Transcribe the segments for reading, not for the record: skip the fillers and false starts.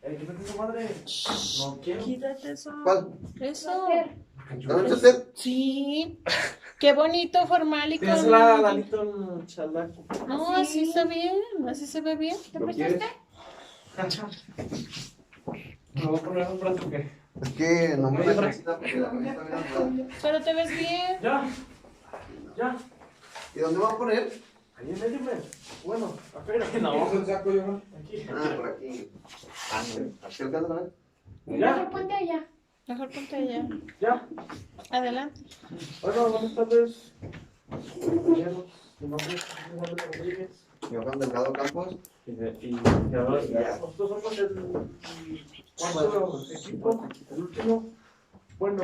Quítate esa madre. No quiero. Quítate eso. ¿Cuál? Eso. ¿Dónde está usted? Sí. Qué bonito formal y Tienes con... la lalito en chalaco. No, así está bien. Así se ve bien. ¿Lo quieres? Me voy a poner un brazo que. Es que no me necesita porque la camisa está bien armada. Pero te ves bien. Ya. Ya. ¿Y dónde me va a poner? Ahí en medio, men. Bueno, afuera. No. el saco yo, ¿no? Aquí. Ah, por aquí. Ah, no. ¿Aquí alcanza a ver? Ya. Ponte allá. Mejor ponte allá. Ya. Adelante. Bueno, buenas tardes. Compañeros, mi nombre es Juan Rodríguez. Yo Juan Delgado Campos. Y ahora nosotros somos el cuarto equipo, el último. Bueno,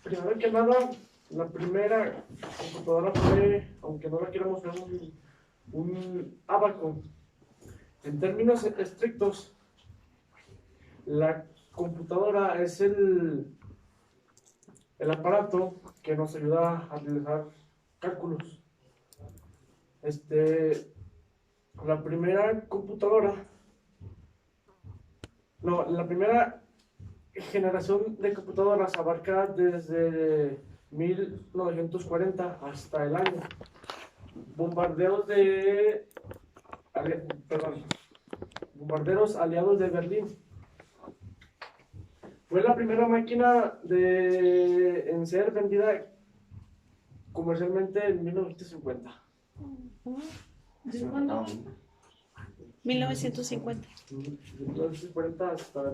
primero que nada, la primera computadora fue, aunque no la queramos ver, un Abaco. En términos estrictos, la computadora es el aparato que nos ayuda a realizar cálculos. La primera computadora, no, la primera generación de computadoras abarca desde 1940 hasta el año. Bombarderos bombarderos aliados de Berlín. Fue la primera máquina en ser vendida comercialmente en 1950. ¿De cuándo? 1950. 1940 hasta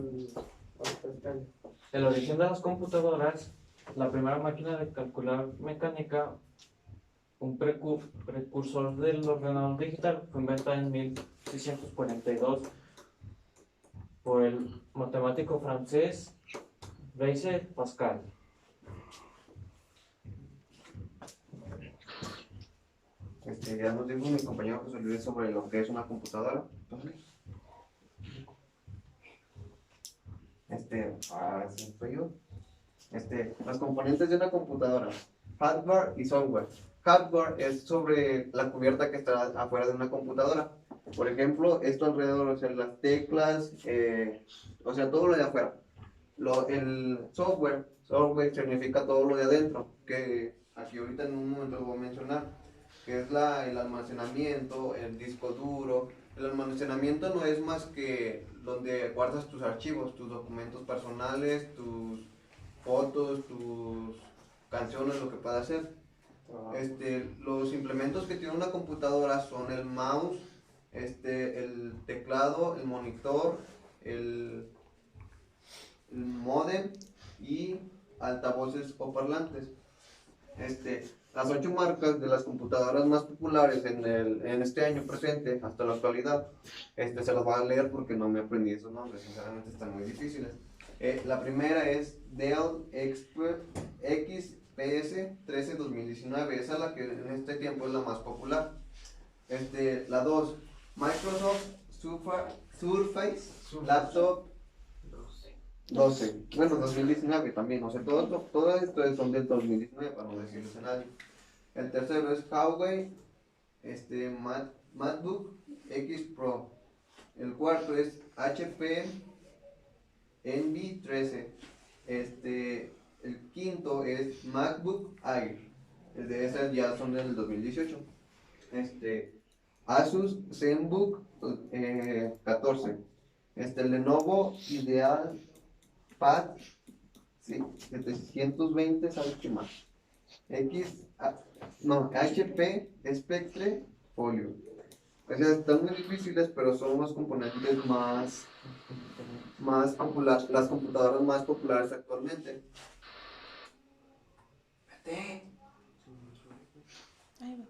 este año. El origen de las computadoras, la primera máquina de calcular mecánica, un precursor del ordenador digital, fue inventada en 1642 por el matemático francés Blaise Pascal. Ya nos dijo mi compañero José Luis sobre lo que es una computadora. Ahora sí soy yo. Los componentes de una computadora, hardware y software. Hardware es sobre la cubierta que está afuera de una computadora. Por ejemplo, esto alrededor, o sea, las teclas, o sea, todo lo de afuera. El software significa todo lo de adentro, que aquí ahorita en un momento lo voy a mencionar, que es el almacenamiento, el disco duro. El almacenamiento no es más que donde guardas tus archivos, tus documentos personales, tus fotos, tus canciones, lo que pueda hacer. Los implementos que tiene una computadora son el mouse, el teclado, el monitor, el módem y altavoces o parlantes. Las 8 marcas de las computadoras más populares en este año presente, hasta la actualidad, se las voy a leer porque no me aprendí esos nombres, sinceramente están muy difíciles. La primera es Dell XPS 13 2019, esa es la que en este tiempo es la más popular. La 2, Microsoft Surface Laptop 12, bueno, 2019 también, o sea, todo esto son del 2019, para no decirles en año. El tercero es Huawei MacBook X Pro. El cuarto es HP Envy 13. El quinto es MacBook Air. El de esas ya son del 2018. Asus ZenBook 14. Lenovo Ideal Pad 720, ¿sabes qué más? HP Spectre Folio. O sea, están muy difíciles, pero son los componentes más populares, las computadoras más populares actualmente. Vete. Ahí va.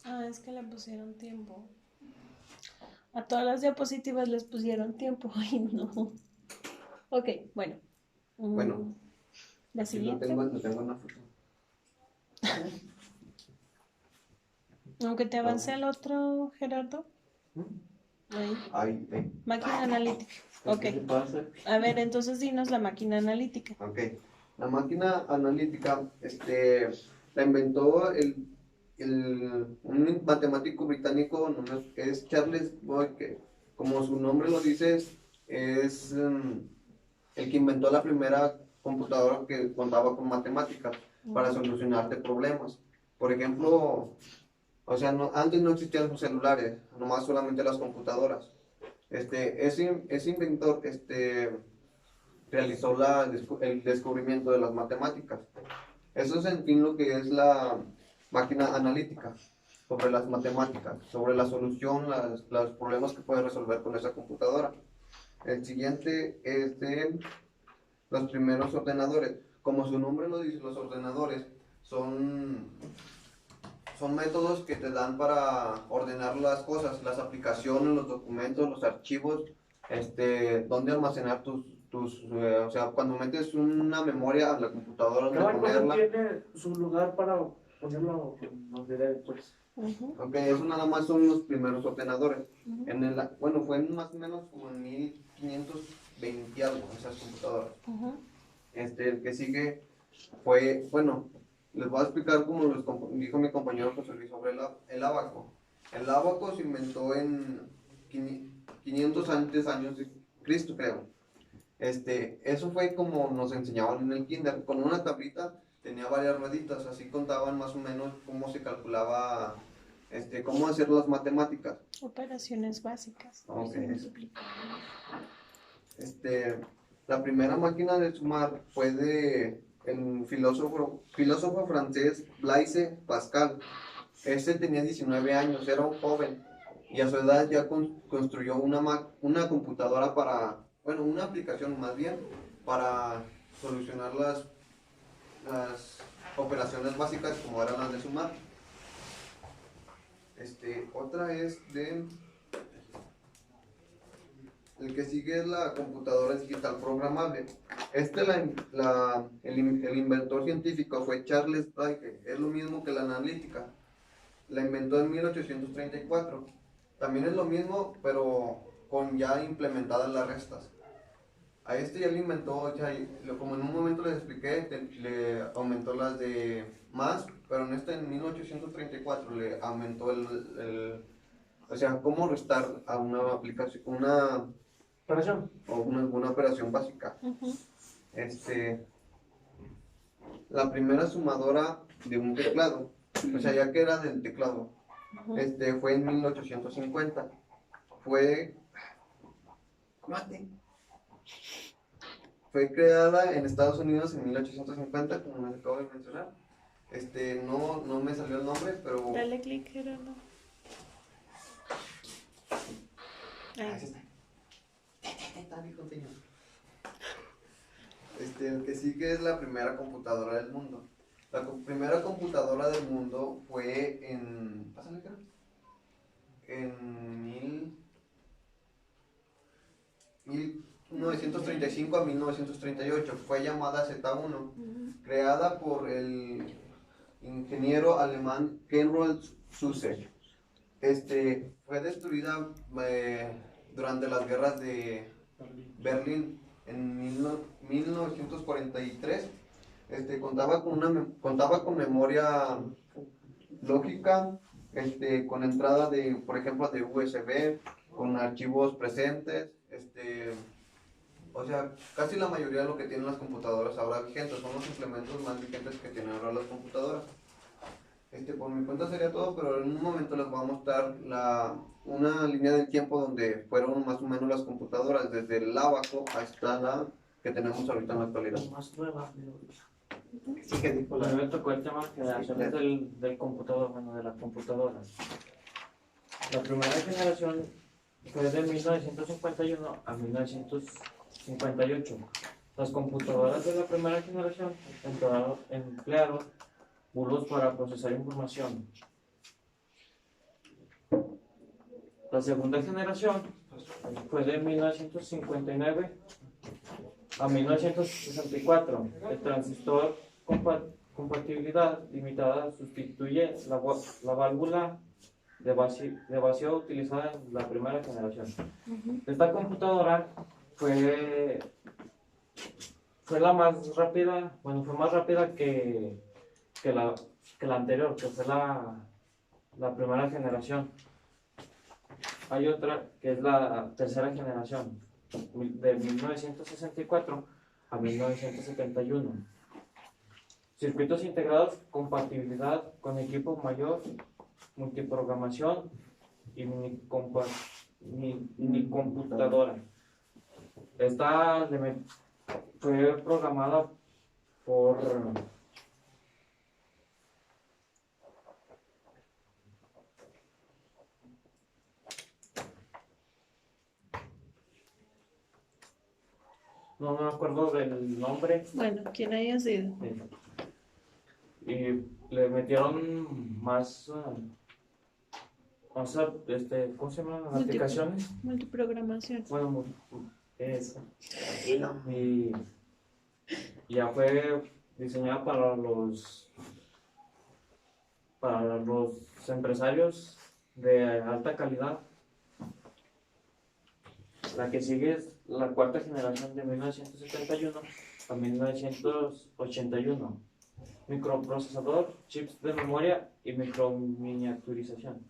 Ah, es que le pusieron tiempo. A todas las diapositivas les pusieron tiempo. Ay, no. Ok, bueno. Bueno, la aquí siguiente. no tengo una foto. Aunque te avance al otro, Gerardo. Ahí. Máquina analítica. Ok. ¿Qué pasa? A ver, entonces dinos la máquina analítica. Ok. La máquina analítica, la inventó un matemático británico, es Charles Boyle, que como su nombre lo dice, es el que inventó la primera computadora que contaba con matemáticas para solucionarte problemas. Por ejemplo, o sea, antes no existían los celulares, nomás solamente las computadoras. Ese inventor, realizó el descubrimiento de las matemáticas. Eso es en fin lo que es la máquina analítica, sobre las matemáticas, sobre la solución, los problemas que puede resolver con esa computadora. El siguiente es de los primeros ordenadores. Como su nombre lo dice, los ordenadores son métodos que te dan para ordenar las cosas, las aplicaciones, los documentos, los archivos, dónde almacenar o sea, cuando metes una memoria a la computadora, Cada donde cosa ponerla. tiene su lugar para ponerlo donde debe, pues. Ok, eso nada más son los primeros ordenadores. Bueno, fue más o menos como en 1520 algo, esas computadoras. El que sigue fue, bueno, les voy a explicar como dijo mi compañero José Luis sobre el ábaco. El ábaco se inventó en 500 años de Cristo, creo. Eso fue como nos enseñaban en el kinder. Con una tablita tenía varias rueditas, así contaban más o menos cómo se calculaba, cómo hacer las matemáticas. Operaciones básicas. Ok. Se multiplican. La primera máquina de sumar fue de el filósofo francés Blaise Pascal. Este tenía 19 años, era un joven y a su edad ya construyó una computadora bueno, una aplicación más bien para solucionar las operaciones básicas como eran las de sumar. Otra es el que sigue es la computadora digital programable. El inventor científico fue Charles Babbage, es lo mismo que la analítica. La inventó en 1834. También es lo mismo, pero con ya implementadas las restas. A ya le inventó, como en un momento les expliqué, le aumentó las de más, pero en 1834 le aumentó o sea, cómo restar a una aplicación, Operación. o una operación básica. La primera sumadora de un teclado, o sea, ya que era del teclado, fue en 1850. Fue creada en Estados Unidos en 1850, como les acabo de mencionar. No me salió el nombre, pero... Dale clic, Gerardo. Ahí. Está mi contenido. El que sigue es la primera computadora del mundo. La primera computadora del mundo fue en... ¿Pásale, cara? En 1935 a 1938. Fue llamada Z1, creada por el ingeniero alemán Heinrich Zuse. Fue destruida durante las guerras de Berlín en 1943. Contaba con memoria lógica, con entrada por ejemplo, de USB, con archivos presentes, o sea, casi la mayoría de lo que tienen las computadoras ahora vigentes son los implementos más vigentes que tienen ahora las computadoras. Por mi cuenta sería todo, pero en un momento les voy a mostrar una línea del tiempo donde fueron más o menos las computadoras, desde el ábaco hasta la que tenemos ahorita en la actualidad. Más nueva. Sí, que dijo Pues me tocó el tema de generaciones del computador, bueno, de las computadoras. La primera generación fue de 1951 a 1958. Las computadoras de la primera generación emplearon bulos para procesar información. La segunda generación fue de 1959 a 1964. El transistor compatibilidad limitada sustituye la válvula de vacío utilizada en la primera generación. Esta computadora fue fue la más rápida, bueno, fue más rápida que la anterior, que fue la primera generación. Hay otra que es la tercera generación, de 1964 a 1971. Circuitos integrados, compatibilidad con equipo mayor, multiprogramación y minicomputadora. Esta fue programada por no me acuerdo del nombre. Bueno, ¿quién haya sido? Y le metieron más, ¿cómo se llaman las aplicaciones? Multiprogramación. Bueno, eso. Y ya fue diseñada para los empresarios de alta calidad. La que sigue es la cuarta generación de 1971 a 1981. Microprocesador, chips de memoria y microminiaturización.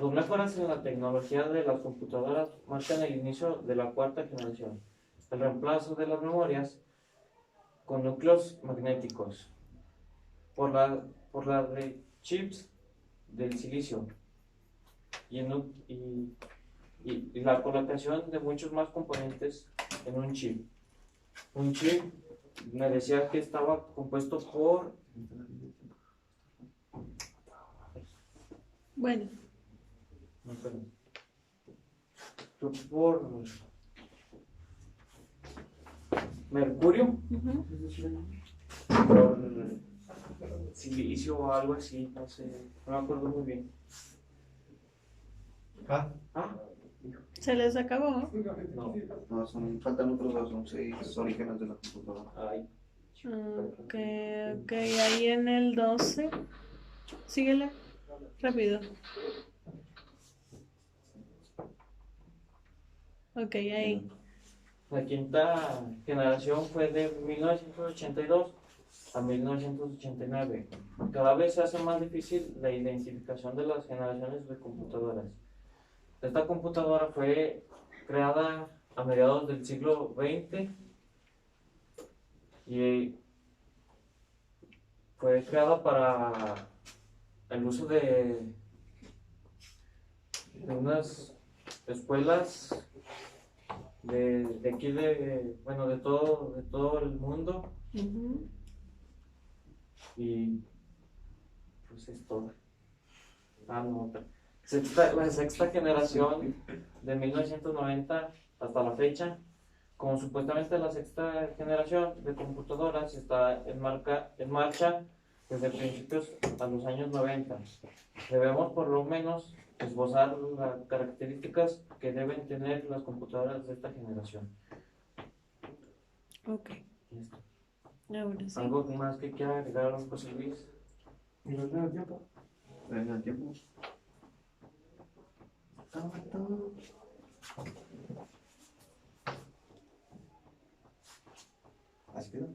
Las mejoras en la tecnología de las computadoras marcan el inicio de la cuarta generación. El reemplazo de las memorias con núcleos magnéticos por la de chips del silicio y la colocación de muchos más componentes en un chip. Un chip me decía que estaba compuesto por... Bueno, No, perdón. Por mercurio, ujú. por silicio o algo así, no sé, no me acuerdo muy bien. Ah, Se les acabó. No, no, faltan otros dos, son 6 orígenes de la computadora. ay, Ok, ok, ahí en el 12. Síguele, rápido. Ok, ahí. la quinta generación fue de 1982 a 1989. Cada vez se hace más difícil la identificación de las generaciones de computadoras. Esta computadora fue creada a mediados del siglo XX y fue creada para el uso de unas escuelas de aquí bueno, de todo el mundo, Ujú. y pues es todo. No, otra. La sexta generación de 1990 hasta la fecha, como supuestamente la sexta generación de computadoras está en marcha desde principios a los años 90. Debemos por lo menos esbozar las características que deben tener las computadoras de esta generación. Ok, ahora sí. ¿Algo más que quiera agregar, José Luis? ¿Y nos da el tiempo? Venga, el tiempo. ¿Así quedó?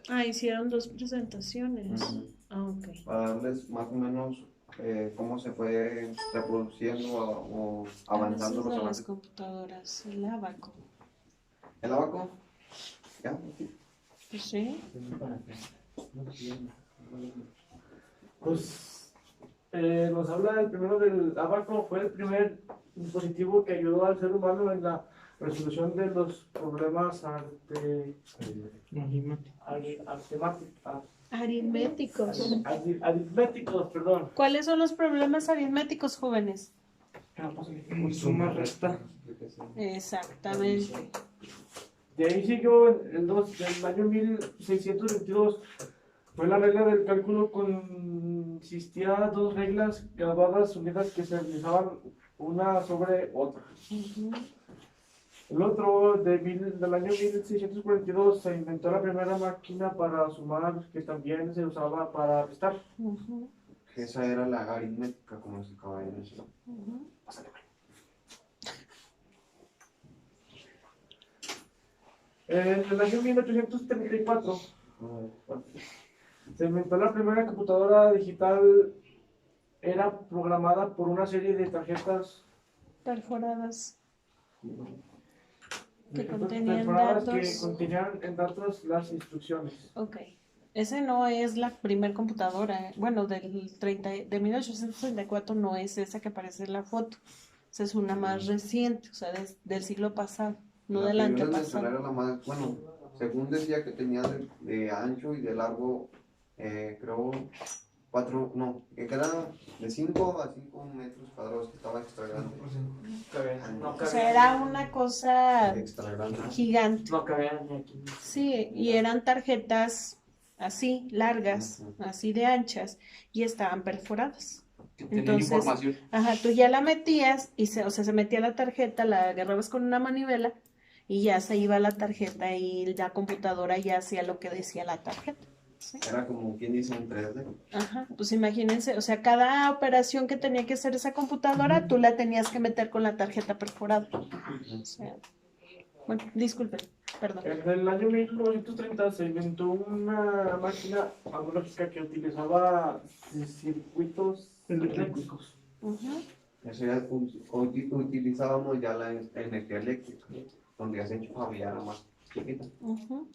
Ah, hicieron 2 presentaciones. Ujú. Ah, ok. Para darles más o menos cómo se fue reproduciendo o avanzando Avances los de las avances. computadoras, el abaco. ¿El abaco? ¿Ya? Pues sí. Pues nos habla el primero del abaco, fue el primer dispositivo que ayudó al ser humano en la resolución de los problemas aritméticos, perdón. ¿Cuáles son los problemas aritméticos, jóvenes? Suma, resta. Exactamente. De ahí siguió en el año 1622. Fue la regla del cálculo, consistía de 2 reglas grabadas unidas que se realizaban una sobre otra. Ujú. El otro, del año 1642, se inventó la primera máquina para sumar, que también se usaba para restar. Ujú. Esa era la aritmética, como se acaba de decir. Ujú. En el año 1834 se inventó la primera computadora digital. Era programada por una serie de tarjetas Perforadas que tarjetas contenían perforadas que datos. contenían en datos las instrucciones. Ok. Ese no es la primer computadora. Bueno, de 1834 no es esa que aparece en la foto. Esa es una más reciente, o sea, del siglo pasado, no La del que yo les mencioné antepasado. era la más, bueno, según decía que tenía de ancho y de largo, creo, que era de 5 a 5 metros cuadrados, que estaba extra grande. No O cabía, sea, era una cosa Extra grande. gigante. no cabía ni aquí. Sí, y eran tarjetas así, largas, Ujú. así de anchas, y estaban perforadas. Tener Entonces, información. ajá, tú ya la metías y o sea, se metía la tarjeta, la agarrabas con una manivela y ya se iba la tarjeta y la computadora ya hacía lo que decía la tarjeta. ¿Sí? Era como quien dice un 3D. Ajá, pues imagínense, o sea, cada operación que tenía que hacer esa computadora, tú la tenías que meter con la tarjeta perforada. O sea, bueno, disculpen, perdón. En el año 1930 se inventó una máquina analógica que utilizaba circuitos eléctricos. Ujú. Eso ya utilizábamos ya la energía eléctrica, donde ya se enchufaba ya era más chiquita. Ujú.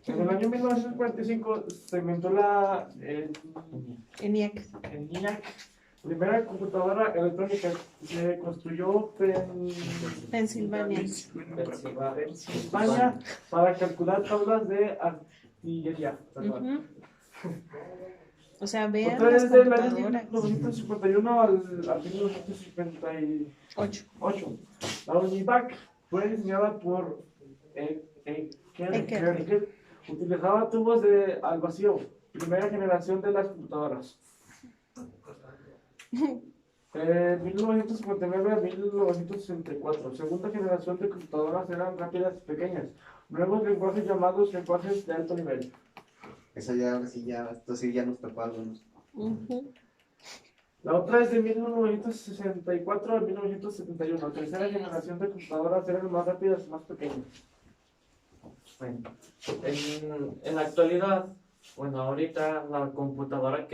En el año 1945 se inventó la ENIAC. ENIAC, primera computadora electrónica. Se construyó en Pensilvania. España para calcular tablas de artillería. Ujú. O sea, vean Otra las es del año computadoras. 1951 al 1958. 8. La UNIVAC fue diseñada por Ecker. Ecker. Utilizaba tubos al vacío. Primera generación de las computadoras. De 1959 a 1964. Segunda generación de computadoras eran rápidas y pequeñas. Nuevos lenguajes llamados lenguajes de alto nivel. Esa ya, sí, ya, esto sí ya nos tocó a algunos. Ujú. La otra es de 1964 a 1971. Tercera generación de computadoras eran más rápidas y más pequeñas. Bueno, en la actualidad, bueno, ahorita la computadora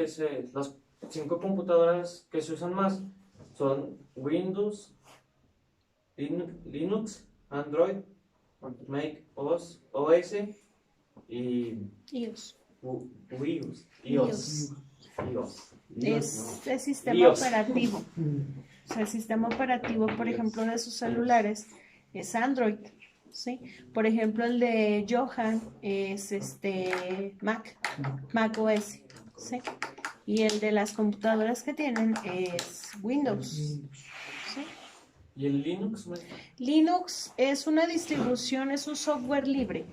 las 5 computadoras que se usan más son Windows, Linux, Android, Mac OS y iOS. iOS. Es el sistema iOS. operativo. O sea, el sistema operativo, por ejemplo, de sus celulares es Android, ¿sí? Por ejemplo, el de Johan es Mac OS, ¿sí? Y el de las computadoras que tienen es Windows, ¿sí? ¿Y el Linux? Linux es una distribución, es un software libre.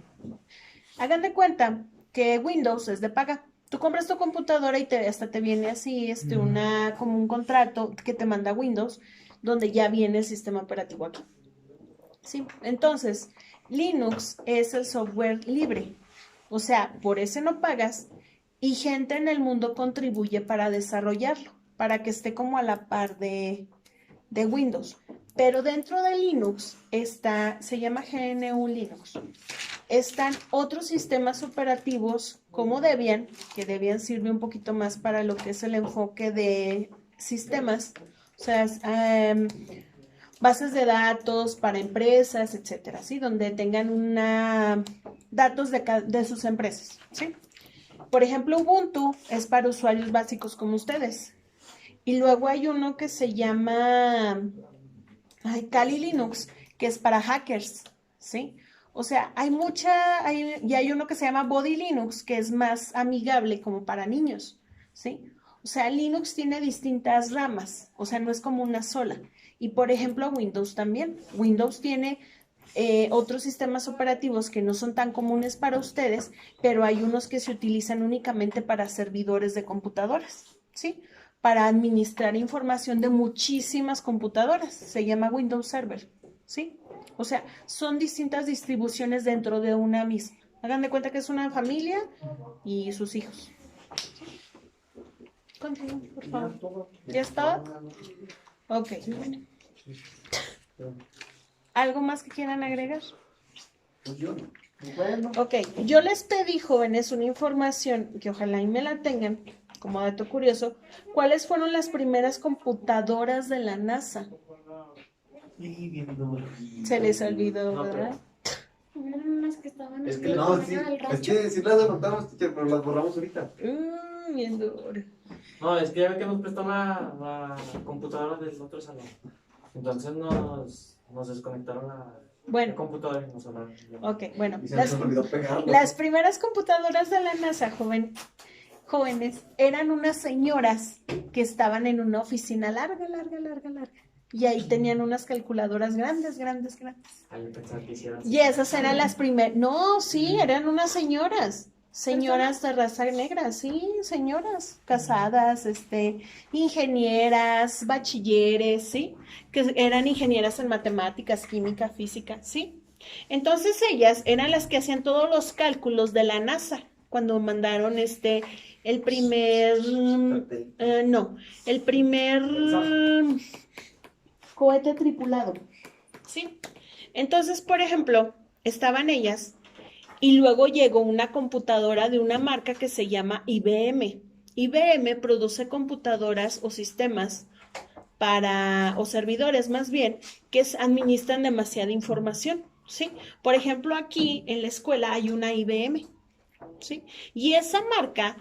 Hagan de cuenta que Windows es de paga. Tú compras tu computadora y hasta te viene así, como un contrato que te manda Windows, donde ya viene el sistema operativo aquí. Sí, entonces, Linux es el software libre. O sea, por ese no pagas y gente en el mundo contribuye para desarrollarlo, para que esté como a la par de Windows. Pero dentro de Linux se llama GNU Linux. Están otros sistemas operativos como Debian, que Debian sirve un poquito más para lo que es el enfoque de sistemas, o sea, bases de datos para empresas, etcétera, ¿sí? Donde tengan datos de sus empresas, ¿sí? Por ejemplo, Ubuntu es para usuarios básicos como ustedes. Y luego hay uno que se llama Kali Linux, que es para hackers, ¿sí? O sea, y hay uno que se llama Body Linux, que es más amigable como para niños, ¿sí? O sea, Linux tiene distintas ramas, o sea, no es como una sola. Y por ejemplo, Windows también. Windows tiene otros sistemas operativos que no son tan comunes para ustedes, pero hay unos que se utilizan únicamente para servidores de computadoras, ¿sí? Para administrar información de muchísimas computadoras. Se llama Windows Server, ¿sí? O sea, son distintas distribuciones dentro de una misma. Hagan de cuenta que es una familia y sus hijos. Continúen, por favor. ¿Ya está? Ok, bueno. ¿Algo más que quieran agregar? Pues yo no. Bueno, Ok, yo les pedí, jóvenes, una información que ojalá y me la tengan, como dato curioso, ¿cuáles fueron las primeras computadoras de la NASA? Se les olvidó, No, pero- ¿verdad? Eran unas que estaban Es en que el no, camino sí, del es rancho. que sí las anotamos, teacher, pero las borramos ahorita. Bien duro. No, es que ya ve que nos prestó la computadora del otro salón. Entonces nos desconectaron la Bueno, computadora y nos hablaron. ok, bueno. Y se nos olvidó pegarlo. Las primeras computadoras de la NASA, jóvenes, eran unas señoras que estaban en una oficina larga. Y ahí tenían unas calculadoras grandes. Ahí pensaba que hicieran. Y esas eran las primeras. No, sí, eran unas señoras. Señoras de raza negra, sí, señoras casadas, ingenieras, bachilleres, sí, que eran ingenieras en matemáticas, química, física, sí. Entonces ellas eran las que hacían todos los cálculos de la NASA cuando mandaron el primer, no, el primer cohete tripulado, sí. Entonces, por ejemplo, estaban ellas y luego llegó una computadora de una marca que se llama IBM. IBM produce computadoras o sistemas o servidores más bien, que administran demasiada información, ¿sí? Por ejemplo, aquí en la escuela hay una IBM, ¿sí? Y esa marca